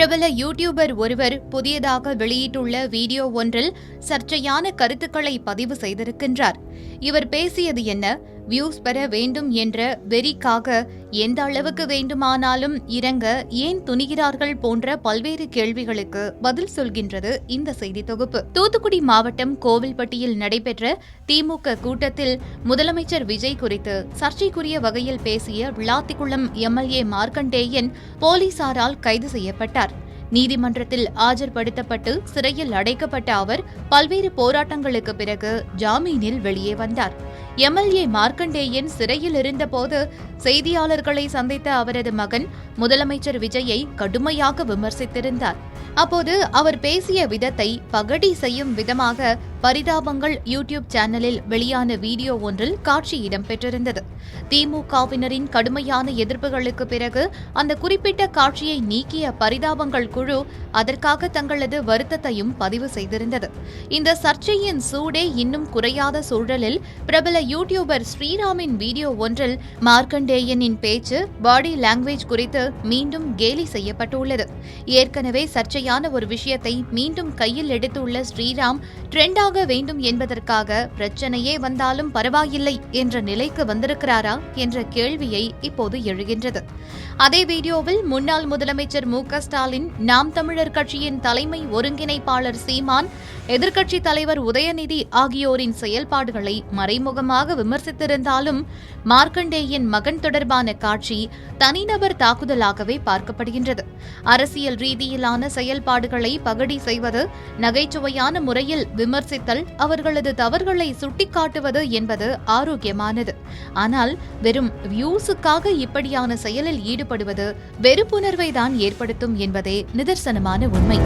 பிரபல யூடியூபர் ஒருவர் புதியதாக வெளியிட்டுள்ள வீடியோ ஒன்றில் சர்ச்சையான கருத்துக்களை பதிவு செய்திருக்கின்றார். இவர் பேசியது என்ன? வியூஸ் பெற வேண்டும் என்ற வெறிக்காக எந்த அளவுக்கு வேண்டுமானாலும் இறங்க ஏன் துணிகிறார்கள் போன்ற பல்வேறு கேள்விகளுக்கு பதில் சொல்கின்றது இந்த செய்தி தொகுப்பு. தூத்துக்குடி மாவட்டம் கோவில்பட்டியில் நடைபெற்ற திமுக கூட்டத்தில் முதலமைச்சர் விஜய் குறித்து சர்ச்சைக்குரிய வகையில் பேசிய விளாத்திக்குளம் எம்எல்ஏ மார்க்கண்டேயன் போலீசாரால் கைது செய்யப்பட்டார். நீதிமன்றத்தில் ஆஜர்படுத்தப்பட்டு சிறையில் அடைக்கப்பட்ட அவர் பல்வேறு போராட்டங்களுக்கு பிறகு ஜாமீனில் வெளியே வந்தார். எம்எல்ஏ மார்க்கண்டேயன் சிறையில் இருந்தபோது செய்தியாளர்களை சந்தித்த அவரது மகன் முதலமைச்சர் விஜயை கடுமையாக விமர்சித்திருந்தார். அப்போது அவர் பேசிய விதத்தை பகடி செய்யும் விதமாக பரிதாபங்கள் யூடியூப் சேனலில் வெளியான வீடியோ ஒன்றில் காட்சி இடம்பெற்றிருந்தது. திமுகவினரின் கடுமையான எதிர்ப்புகளுக்கு பிறகு அந்த குறிப்பிட்ட காட்சியை நீக்கிய பரிதாபங்கள் குழு அதற்காக தங்களது வருத்தத்தையும் பதிவு செய்திருந்தது. இந்த சர்ச்சையின் சூடே இன்னும் குறையாத சூழலில் பிரபல யூடியூபர் ஸ்ரீராமின் வீடியோ ஒன்றில் மார்க்கண்டேயனின் பேச்சு, பாடி லாங்குவேஜ் குறித்து மீண்டும் கேலி செய்யப்பட்டுள்ளது. ஏற்கனவே சர்ச்சையான ஒரு விஷயத்தை மீண்டும் கையில் எடுத்துள்ள ஸ்ரீராம் ட்ரெண்டாக வேண்டும் என்பதற்காக பிரச்சனையே வந்தாலும் பரவாயில்லை என்ற நிலைக்கு வந்திருக்கிறாரா என்ற கேள்வியை இப்போது எழுகின்றது. அதே வீடியோவில் முன்னாள் முதலமைச்சர் மு.க. ஸ்டாலின், நாம் தமிழர் கட்சியின் தலைமை ஒருங்கிணைப்பாளர் சீமான், எதிர்க்கட்சித் தலைவர் உதயநிதி ஆகியோரின் செயல்பாடுகளை மறைமுகமாக விமர்சித்திருந்தாலும் மார்க்கண்டேயன் மகன் தொடர்பான காட்சி தனிநபர் தாக்குதலாகவே பார்க்கப்படுகின்றது. அரசியல் ரீதியிலான செயல்பாடுகளை பகடி செய்வது, நகைச்சுவையான முறையில் விமர்சித்தல், அவர்களது தவறுகளை சுட்டிக்காட்டுவது என்பது ஆரோக்கியமானது. ஆனால் வெறும் வியூஸுக்காக இப்படியான செயலில் ஈடுபடுவது வெறுப்புணர்வை தான் ஏற்படுத்தும் என்பதே நிதர்சனமான உண்மை.